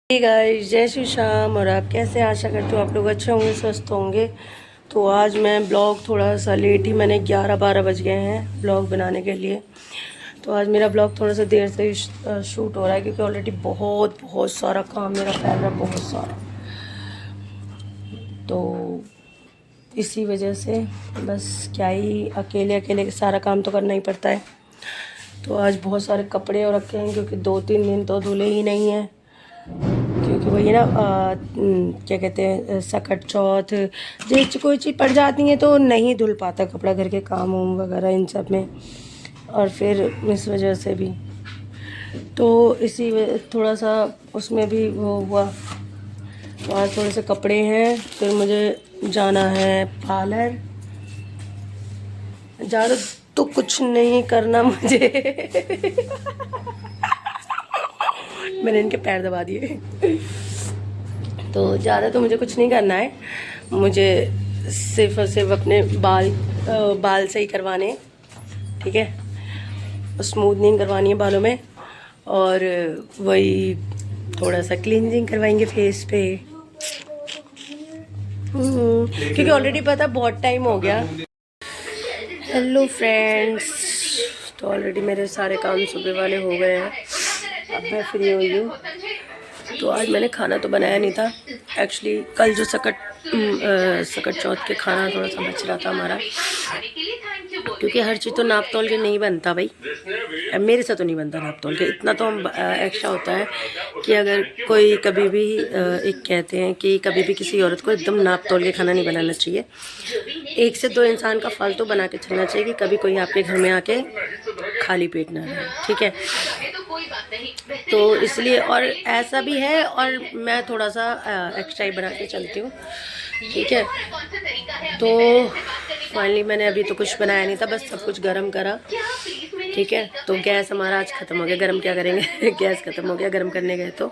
Hey guys, जय श्री श्याम। और आप कैसे? आशा करती हूँ आप लोग अच्छे होंगे, स्वस्थ होंगे। तो आज मैं ब्लॉग थोड़ा सा लेट ही, मैंने 11-12 बज गए हैं ब्लॉग बनाने के लिए। तो आज मेरा ब्लॉग थोड़ा सा देर से शूट हो रहा है क्योंकि ऑलरेडी बहुत बहुत सारा काम मेरा फैल रहा है, बहुत सारा। तो इसी वजह से बस क्या ही, अकेले अकेले सारा काम तो करना ही पड़ता है। तो आज बहुत सारे कपड़े और रखे हैं क्योंकि 2-3 दिन तो धुले ही नहीं हैं, क्योंकि वही ना क्या कहते हैं, सकट चौथ जो कोई चीज़ पड़ जाती है तो नहीं धुल पाता कपड़ा, घर के काम वाम वगैरह इन सब में। और फिर इस वजह से भी तो थोड़ा सा उसमें भी वो हुआ। तो आज थोड़े से कपड़े हैं, फिर मुझे जाना है पार्लर। ज़्यादा तो कुछ नहीं करना मुझे मैंने इनके पैर दबा दिए। तो ज़्यादा तो मुझे कुछ नहीं करना है, मुझे सिर्फ और सिर्फ अपने बाल सही करवाने, ठीक है, स्मूथनिंग करवानी है बालों में। और वही थोड़ा सा क्लींजिंग करवाएंगे फेस पे, क्योंकि ऑलरेडी पता बहुत टाइम हो गया। हेलो फ्रेंड्स, तो ऑलरेडी मेरे सारे काम सुबह वाले हो गए हैं, अब मैं फ्री हुई हूँ। तो आज मैंने खाना तो बनाया नहीं था एक्चुअली। कल जो सकट चौथ के खाना थोड़ा सा बच रहा था हमारा, क्योंकि हर चीज़ तो नाप तोल के नहीं बनता भाई, मेरे से तो नहीं बनता नाप तोल के। इतना तो हम एक्स्ट्रा होता है कि अगर कोई कभी भी एक कहते हैं कि कभी भी किसी औरत को एकदम नाप तोल के खाना नहीं बनाना चाहिए। 1 से 2 इंसान का फालतू बना के चलना चाहिए कि कभी कोई आपके घर में आके खाली पेट ना रहे, ठीक है। तो इसलिए, और ऐसा भी है, और मैं थोड़ा सा एक्स्ट्रा ही बना के चलती हूँ, ठीक है। तो फाइनली मैंने अभी तो कुछ बनाया नहीं था, बस सब कुछ गरम करा, ठीक है। तो गैस हमारा आज ख़त्म हो गया, गरम क्या करेंगे गैस ख़त्म हो गया, गरम करने गए तो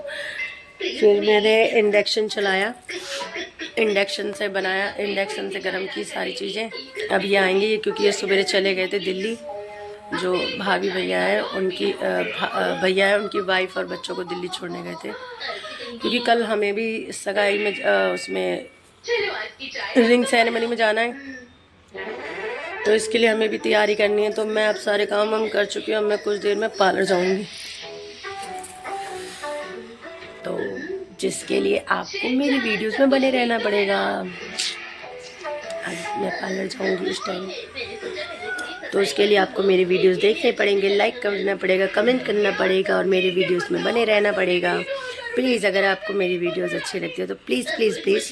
फिर मैंने इंडक्शन चलाया, इंडक्शन से बनाया, इंडक्शन से गरम की सारी चीज़ें। अब ये आएंगे ये, क्योंकि ये सवेरे चले गए थे दिल्ली। जो भाभी भैया है उनकी भैया है उनकी वाइफ और बच्चों को दिल्ली छोड़ने गए थे, क्योंकि कल हमें भी सगाई में उसमें रिंग सेरेमनी में जाना है, तो इसके लिए हमें भी तैयारी करनी है। तो मैं अब सारे काम हम कर चुकी हूँ, अब मैं कुछ देर में पार्लर जाऊँगी। तो जिसके लिए आपको मेरी वीडियोस में बने रहना पड़ेगा। आज मैं पार्लर जाऊँगी इस टाइम, तो उसके लिए आपको मेरे वीडियोस देखने पड़ेंगे, लाइक करना पड़ेगा, कमेंट करना पड़ेगा और मेरे वीडियोस में बने रहना पड़ेगा। प्लीज़ अगर आपको मेरी वीडियोस अच्छी लगती है तो प्लीज़ प्लीज़ प्लीज़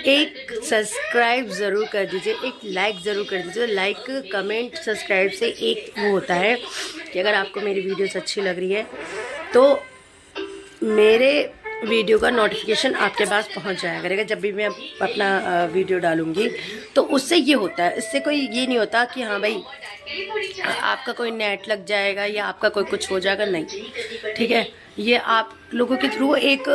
एक सब्सक्राइब ज़रूर कर दीजिए, एक लाइक ज़रूर कर दीजिए। लाइक कमेंट सब्सक्राइब से एक वो होता है कि अगर आपको मेरी वीडियोस अच्छी लग रही है तो मेरे वीडियो का नोटिफिकेशन आपके पास पहुंच जाया करेगा जब भी मैं अपना वीडियो डालूंगी। तो उससे ये होता है, इससे कोई ये नहीं होता कि हाँ भाई आपका कोई नेट लग जाएगा या आपका कोई कुछ हो जाएगा, नहीं, ठीक है। ये आप लोगों के थ्रू एक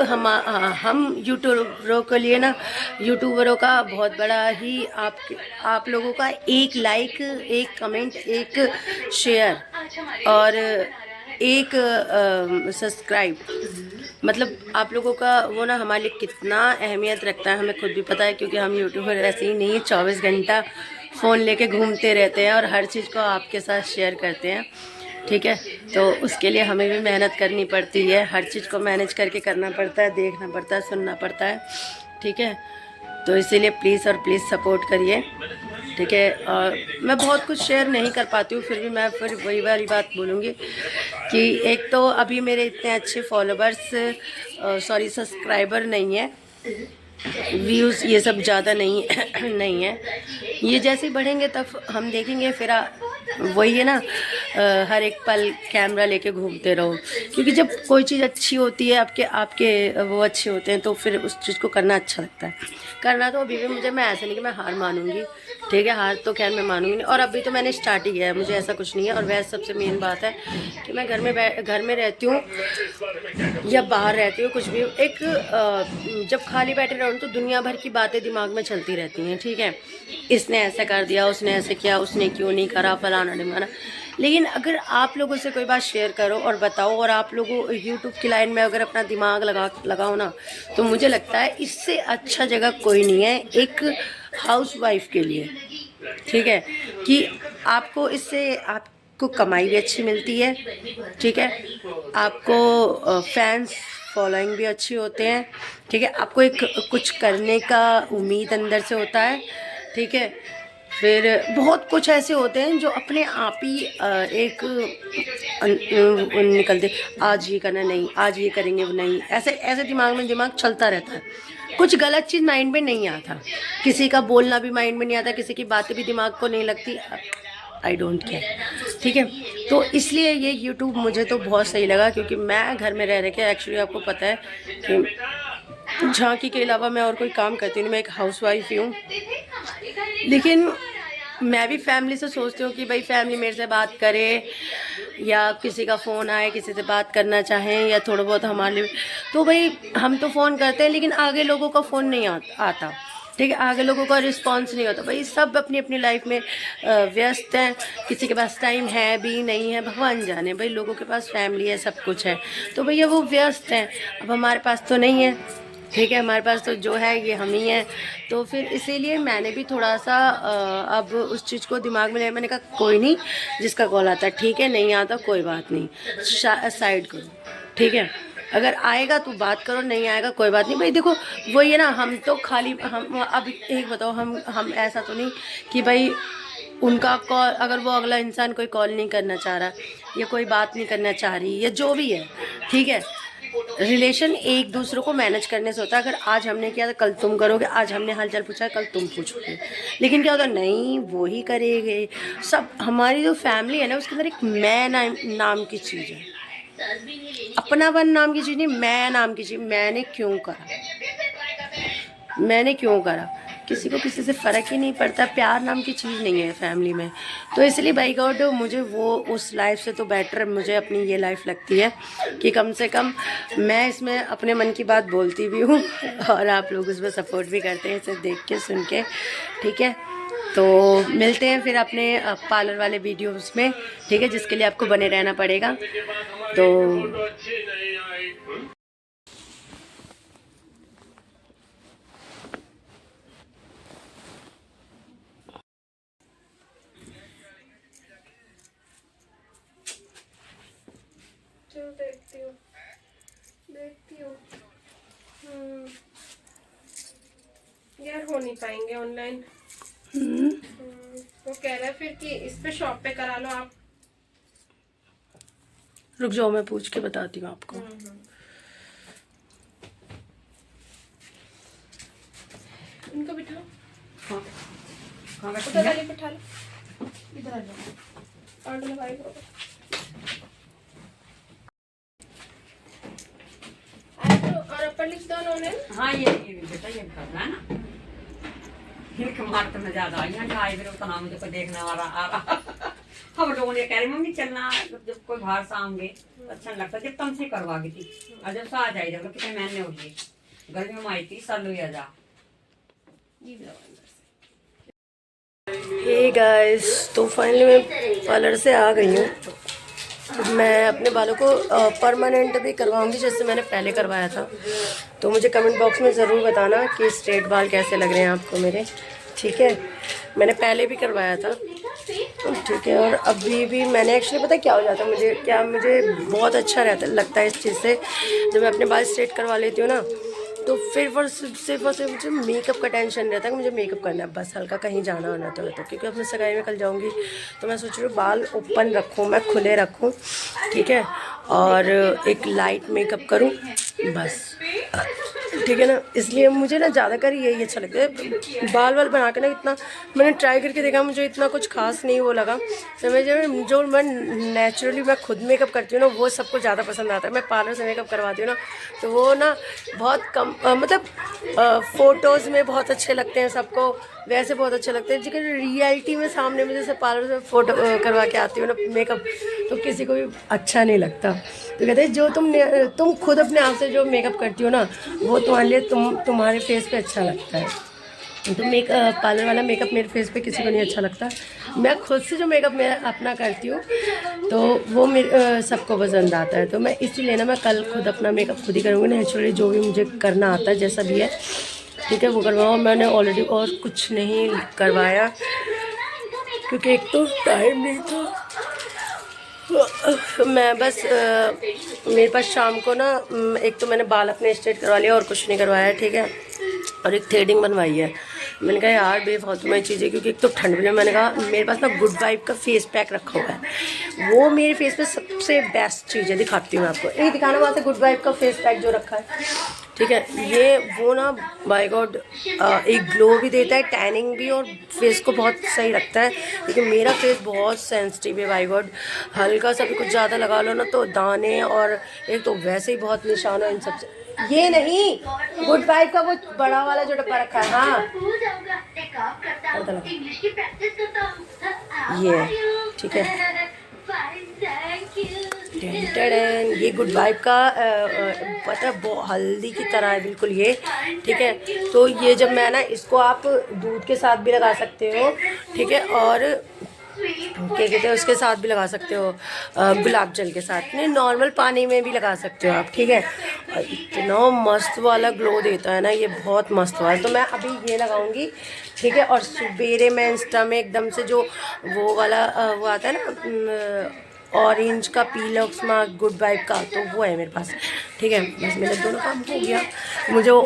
हम यूट्यूबरों के लिए ना, यूट्यूबरों का बहुत बड़ा ही आप लोगों का एक लाइक, एक कमेंट, एक शेयर और एक सब्सक्राइब, मतलब आप लोगों का वो ना हमारे लिए कितना अहमियत रखता है हमें खुद भी पता है, क्योंकि हम यूट्यूबर ऐसे ही नहीं है 24 घंटा फ़ोन लेके घूमते रहते हैं और हर चीज़ को आपके साथ शेयर करते हैं, ठीक है। तो उसके लिए हमें भी मेहनत करनी पड़ती है, हर चीज़ को मैनेज करके करना पड़ता है, देखना पड़ता है, सुनना पड़ता है, ठीक है। तो इसीलिए प्लीज़ और प्लीज़ सपोर्ट करिए, ठीक है। और मैं बहुत कुछ शेयर नहीं कर पाती हूँ, फिर भी मैं फिर वही वाली बात बोलूँगी कि एक तो अभी मेरे इतने अच्छे फॉलोवर्स सॉरी सब्सक्राइबर नहीं है, व्यूज़ ये सब ज़्यादा नहीं नहीं है। ये जैसे बढ़ेंगे तब हम देखेंगे, फिर वही है ना, हर एक पल कैमरा लेके घूमते रहो, क्योंकि जब कोई चीज़ अच्छी होती है, आपके वो अच्छे होते हैं तो फिर उस चीज़ को करना अच्छा लगता है। करना तो अभी भी मुझे, मैं ऐसा नहीं कि मैं हार मानूंगी, ठीक है, हार तो खैर मैं मानूंगी नहीं, और अभी तो मैंने स्टार्ट ही किया है, मुझे ऐसा कुछ नहीं है। और वैसे सबसे मेन बात है कि मैं घर में रहती हूँ या बाहर रहती हूँ, कुछ भी एक जब खाली बैठे रहूँ तो दुनिया भर की बातें दिमाग में चलती रहती हैं, ठीक है। इसने ऐसा कर दिया, उसने ऐसे किया, उसने क्यों नहीं करा, फलाना ढिमाना, लेकिन अगर आप लोगों से कोई बात शेयर करो और बताओ, और आप लोगों यूट्यूब की लाइन में अगर अपना दिमाग लगाओ ना, तो मुझे लगता है इससे अच्छा जगह कोई नहीं है एक हाउसवाइफ के लिए। ठीक है, कि आपको इससे आपको कमाई भी अच्छी मिलती है, ठीक है, आपको फैंस फॉलोइंग भी अच्छी होते हैं, ठीक है, आपको एक कुछ करने का उम्मीद अंदर से होता है, ठीक है। फिर बहुत कुछ ऐसे होते हैं जो अपने आप ही एक निकलते, आज ये करना नहीं, आज ये करेंगे वो नहीं, ऐसे ऐसे दिमाग चलता रहता है। कुछ गलत चीज़ माइंड में नहीं आता, किसी का बोलना भी माइंड में नहीं आता, किसी की बातें भी दिमाग को नहीं लगती, आई डोंट केयर, ठीक है। तो इसलिए ये यूट्यूब मुझे तो बहुत सही लगा, क्योंकि मैं घर में रह के एक्चुअली आपको पता है कि झांकी के अलावा मैं और कोई काम करती नहीं, मैं एक हाउसवाइफ ही हूँ। लेकिन मैं भी फैमिली से सोचती हूँ कि भाई फैमिली मेरे से बात करे, या किसी का फ़ोन आए, किसी से बात करना चाहें, या थोड़ा बहुत हमारे लिए, तो भाई हम तो फ़ोन करते हैं, लेकिन आगे लोगों का फ़ोन नहीं आता, ठीक है, आगे लोगों का रिस्पांस नहीं होता। भाई सब अपनी अपनी लाइफ में व्यस्त हैं, किसी के पास टाइम है भी नहीं है, भगवान जाने। भाई लोगों के पास फैमिली है, सब कुछ है, तो भैया वो व्यस्त हैं। अब हमारे पास तो नहीं है, ठीक है, हमारे पास तो जो है ये हम ही हैं। तो फिर इसीलिए मैंने भी थोड़ा सा अब उस चीज़ को दिमाग में लिया। मैंने कहा कोई नहीं, जिसका कॉल आता है ठीक है, नहीं आता कोई बात नहीं, साइड करो, ठीक है। अगर आएगा तो बात करो, नहीं आएगा कोई बात नहीं। भाई देखो वही है ना, हम तो खाली हम अब एक बताओ, हम ऐसा तो नहीं कि भाई उनका कॉल, अगर वो अगला इंसान कोई कॉल नहीं करना चाह रहा, या कोई बात नहीं करना चाह रही, या जो भी है, ठीक है, रिलेशन एक दूसरे को मैनेज करने से होता है। अगर आज हमने किया तो कल तुम करोगे, आज हमने हालचाल पूछा कल तुम पूछोगे, लेकिन क्या होता है, नहीं वो ही करेंगे सब। हमारी जो फैमिली है ना, उसके अंदर एक मैं नाम की चीज़ है, अपनापन नाम की चीज़ नहीं, मैं नाम की चीज़। मैंने क्यों करा, किसी को किसी से फ़र्क ही नहीं पड़ता, प्यार नाम की चीज़ नहीं है फैमिली में। तो इसलिए बाई गॉड मुझे वो उस लाइफ से तो बेटर मुझे अपनी ये लाइफ लगती है, कि कम से कम मैं इसमें अपने मन की बात बोलती भी हूँ, और आप लोग उसमें सपोर्ट भी करते हैं, इसे देख के सुन के, ठीक है। तो मिलते हैं फिर अपने पार्लर वाले वीडियोस में, ठीक है, जिसके लिए आपको बने रहना पड़ेगा। तो चलो देखती हूँ। यार हो नहीं पाएंगे ऑनलाइन। वो कह रहा है फिर कि इस पे शॉप पे करा लो आप। रुक जाओ, मैं पूछ के बताती हूँ आपको। इनको बिठाओ। हाँ, उधर वाले बिठा लो, इधर आ जाओ। और भाई को और अपर लिख दो उन्होंने। हाँ ये बेटा ये करना है ना, इनके मार्क में ज्यादा आई है, आईब्रो का नाम मुझे कोई देखने वाला आ रहा। हम लोगों ने कह रहे मम्मी चलना, जब कोई बाहर से आएंगे अच्छा नहीं लगता, जब तुमसे करवा गई थी, और जब से आ जाए जब कितने महीने हो गए, गर्मी में आई थी साल हुआ जा। हे गाइस, तो फाइनली मैं पार्लर से आ गई हूँ। मैं अपने बालों को परमानेंट भी करवाऊंगी, जैसे मैंने पहले करवाया था। तो मुझे कमेंट बॉक्स में ज़रूर बताना कि स्ट्रेट बाल कैसे लग रहे हैं आपको मेरे, ठीक है। मैंने पहले भी करवाया था, ठीक है, और अभी भी मैंने एक्चुअली पता क्या हो जाता है, मुझे बहुत अच्छा लगता है इस चीज़ से, जब मैं अपने बाल स्ट्रेट करवा लेती हूँ ना, तो फिर सिर्फ मुझे मेकअप का टेंशन रहता है कि मुझे मेकअप करना है, बस हल्का कहीं जाना होना तो क्योंकि अपने सगाई में कल जाऊंगी, तो मैं सोच रही हूँ बाल ओपन रखूँ, मैं खुले रखूँ, ठीक है, और एक लाइट मेकअप करूँ बस, ठीक है ना। इसलिए मुझे ना ज़्यादातर यही अच्छा लगता है, बाल बना के ना। इतना मैंने ट्राई करके देखा, मुझे इतना कुछ खास नहीं वो लगा। तो मैं जो मैं नेचुरली मैं खुद मेकअप करती हूँ ना, वो सबको ज़्यादा पसंद आता है। मैं पार्लर से मेकअप करवाती हूँ ना, तो वो ना बहुत कम मतलब फ़ोटोज़ में बहुत अच्छे लगते हैं सबको, वैसे बहुत अच्छे लगते हैं, लेकिन रियलिटी में सामने में जैसे पार्लर से फ़ोटो करवा के आती हूँ ना मेकअप, तो किसी को भी अच्छा नहीं लगता। तो कहते हैं जो तुम खुद अपने आप से जो मेकअप करती हो ना, वो तुम्हारे लिए तुम्हारे फेस पे अच्छा लगता है। तो पार्लर वाला मेकअप मेरे फेस पे किसी को नहीं अच्छा लगता। मैं खुद से जो मेकअप मेरा अपना करती हूँ तो वो मेरे सबको पसंद आता है। तो मैं इसीलिए ना मैं कल खुद अपना मेकअप खुद ही करूँगी। नेचुरली जो भी मुझे करना आता है जैसा भी है, ठीक है, वो करवाऊँ। मैंने ऑलरेडी और कुछ नहीं करवाया क्योंकि एक तो टाइम नहीं था। मैं बस मेरे पास शाम को ना एक तो मैंने बाल अपने स्ट्रेट करवा लिया और कुछ नहीं करवाया, ठीक है, और एक थ्रेडिंग बनवाई है। मैंने कहा यार बेफालतू में चीज़ें, क्योंकि एक तो ठंड में मैंने कहा मेरे पास ना गुड वाइब का फेस पैक रखा हुआ है, वो मेरे फेस पे सबसे बेस्ट चीज़ है। दिखाती हूँ मैं आपको, एक दिखाना वहाँ से गुड वाइब का फेस पैक जो रखा है, ठीक है। ये वो ना बाय गॉड एक ग्लो भी देता है, टैनिंग भी, और फेस को बहुत सही रखता है। क्योंकि मेरा फेस बहुत सेंसिटिव है बाय गॉड, हल्का सा भी कुछ ज़्यादा लगा लो ना तो दाने, और एक तो वैसे ही बहुत निशान है इन सब से। ये नहीं, गुड वाइब का वो बड़ा वाला जो डब्बा रखा है, हाँ ये, ठीक है। ये गुड वाइब का पता है बहुत हल्दी की तरह है बिल्कुल ये, ठीक है। तो ये जब मैं ना इसको आप दूध के साथ भी लगा सकते हो, ठीक है, और क्या कहते हैं उसके साथ भी लगा सकते हो, गुलाब जल के साथ, नहीं नॉर्मल पानी में भी लगा सकते हो आप, ठीक है। और इतना मस्त वाला ग्लो देता है ना ये, बहुत मस्त वाला। तो मैं अभी ये लगाऊंगी, ठीक है। और सवेरे मैं इंस्टा में एकदम से जो वो वाला वो आता है ना ऑरेंज का पीलॉक्स में गुड वाइब का, तो वो है मेरे पास, ठीक है। बस मेरे दोनों काम हो गया।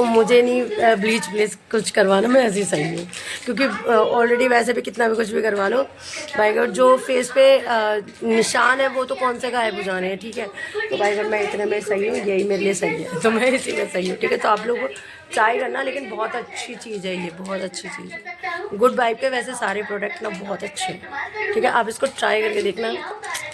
मुझे नहीं ब्लीच ब्लीच कुछ करवाना, मैं ऐसे ही सही हूँ। क्योंकि ऑलरेडी वैसे भी कितना भी कुछ भी करवा लो भाई गॉड, जो फेस पे निशान है वो तो कौन से गायब हो जाने हैं, ठीक है। तो भाई गॉड मैं इतने में सही हूँ, यही मेरे लिए सही है, तो मैं इसी में सही हूँ, ठीक है। तो आप लोग ट्राई करना, लेकिन बहुत अच्छी चीज़ है ये, बहुत अच्छी चीज़ है। गुड वाइब के वैसे सारे प्रोडक्ट ना बहुत अच्छे हैं, ठीक है। आप इसको ट्राई करके देखना,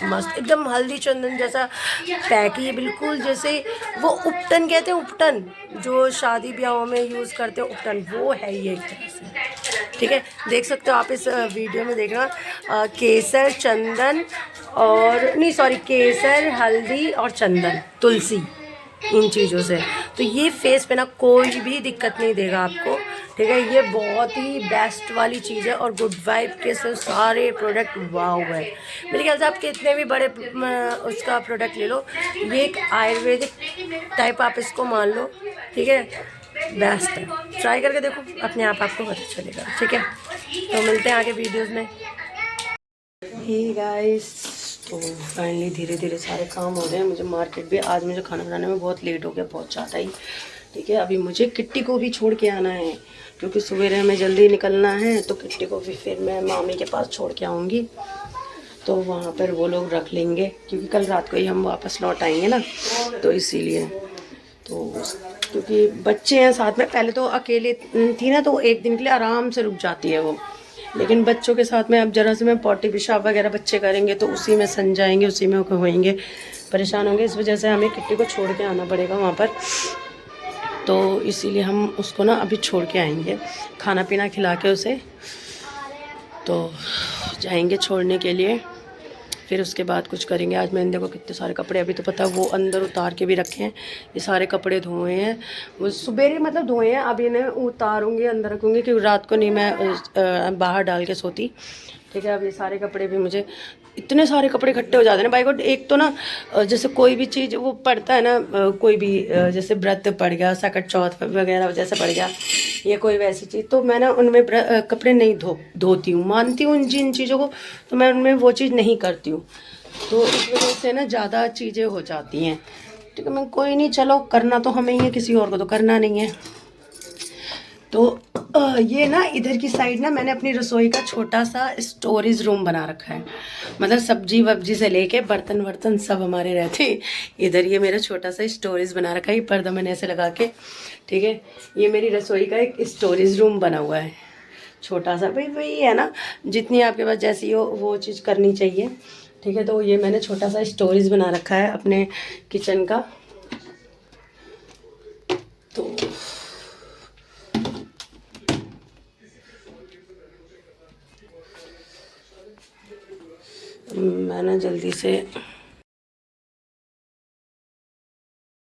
मस्त एकदम हल्दी चंदन जैसा पैक ही है बिल्कुल, जैसे वो उपटन कहते हैं, उपटन जो शादी ब्याहों में यूज़ करते हैं उपटन, वो है ये एक तरह से, ठीक है। देख सकते हो आप इस वीडियो में, देखना केसर चंदन और नहीं सॉरी केसर हल्दी और चंदन तुलसी, इन चीज़ों से तो ये फेस पे ना कोई भी दिक्कत नहीं देगा आपको, ठीक है। ये बहुत ही बेस्ट वाली चीज़ है। और गुड वाइब के सारे प्रोडक्ट वाव है मेरे ख्याल से। आप कितने भी बड़े उसका प्रोडक्ट ले लो, ये एक आयुर्वेदिक टाइप आप इसको मान लो, ठीक है, बेस्ट है। ट्राई करके देखो, अपने आप आपको पता चलेगा, ठीक है। तो मिलते हैं आगे वीडियोज़ में। हे गाइस, तो फाइनली धीरे धीरे सारे काम हो रहे हैं। मुझे मार्केट भी, आज मुझे खाना बनाने में बहुत लेट हो गया, बहुत ज़्यादा ही, ठीक है। अभी मुझे किट्टी को भी छोड़ के आना है, क्योंकि सवेरे हमें जल्दी निकलना है। तो किट्टी को भी फिर मैं मामी के पास छोड़ के आऊँगी, तो वहाँ पर वो लोग रख लेंगे, क्योंकि कल रात को ही हम वापस लौट आएंगे ना, तो इसीलिए। तो क्योंकि बच्चे हैं साथ में, पहले तो अकेले थी ना, तो एक दिन के लिए आराम से रुक जाती है वो, लेकिन बच्चों के साथ में अब जरा से मैं पॉटी पेशाब वगैरह बच्चे करेंगे तो उसी में सन जाएंगे, उसी में होएंगे, परेशान होंगे। इस वजह से हमें किट्टी को छोड़ के आना पड़ेगा वहाँ पर, तो इसीलिए हम उसको ना अभी छोड़ के आएंगे, खाना पीना खिला के उसे, तो जाएंगे छोड़ने के लिए। फिर उसके बाद कुछ करेंगे। आज मैंने देखो कितने सारे कपड़े, अभी तो पता वो अंदर उतार के भी रखे हैं, ये सारे कपड़े धोए हैं, वो सुबह मतलब धोए हैं, अब इन्हें उतारूँगी अंदर रखूँगी, क्योंकि रात को नहीं मैं बाहर डाल के सोती, ठीक है। अब ये सारे कपड़े भी, मुझे इतने सारे कपड़े इकट्ठे हो जाते हैं बाई गॉड। एक तो ना जैसे कोई भी चीज़ वो पड़ता है ना, कोई भी जैसे व्रत पड़ गया, सकट चौथ वगैरह जैसे पड़ गया, ये कोई वैसी चीज़, तो मैं ना उनमें कपड़े नहीं धोती हूँ, मानती हूँ जिन चीज़ों को, तो मैं उनमें वो चीज़ नहीं करती हूँ। तो इस वजह से ना ज़्यादा चीज़ें हो जाती हैं, ठीक है। मैं कोई नहीं, चलो करना तो हमें ही है, किसी और को तो करना नहीं है। तो ये ना इधर की साइड ना मैंने अपनी रसोई का छोटा सा स्टोरेज रूम बना रखा है, मतलब सब्जी वब्जी से लेके बर्तन वर्तन सब हमारे रहते इधर। ये मेरा छोटा सा स्टोरेज बना रखा है, ये पर्दा मैंने ऐसे लगा के, ठीक है। ये मेरी रसोई का एक स्टोरेज रूम बना हुआ है छोटा सा, भाई वही है ना, जितनी आपके पास जैसी हो वो चीज़ करनी चाहिए, ठीक है। तो ये मैंने छोटा सा स्टोरेज बना रखा है अपने किचन का। तो मैं ना जल्दी से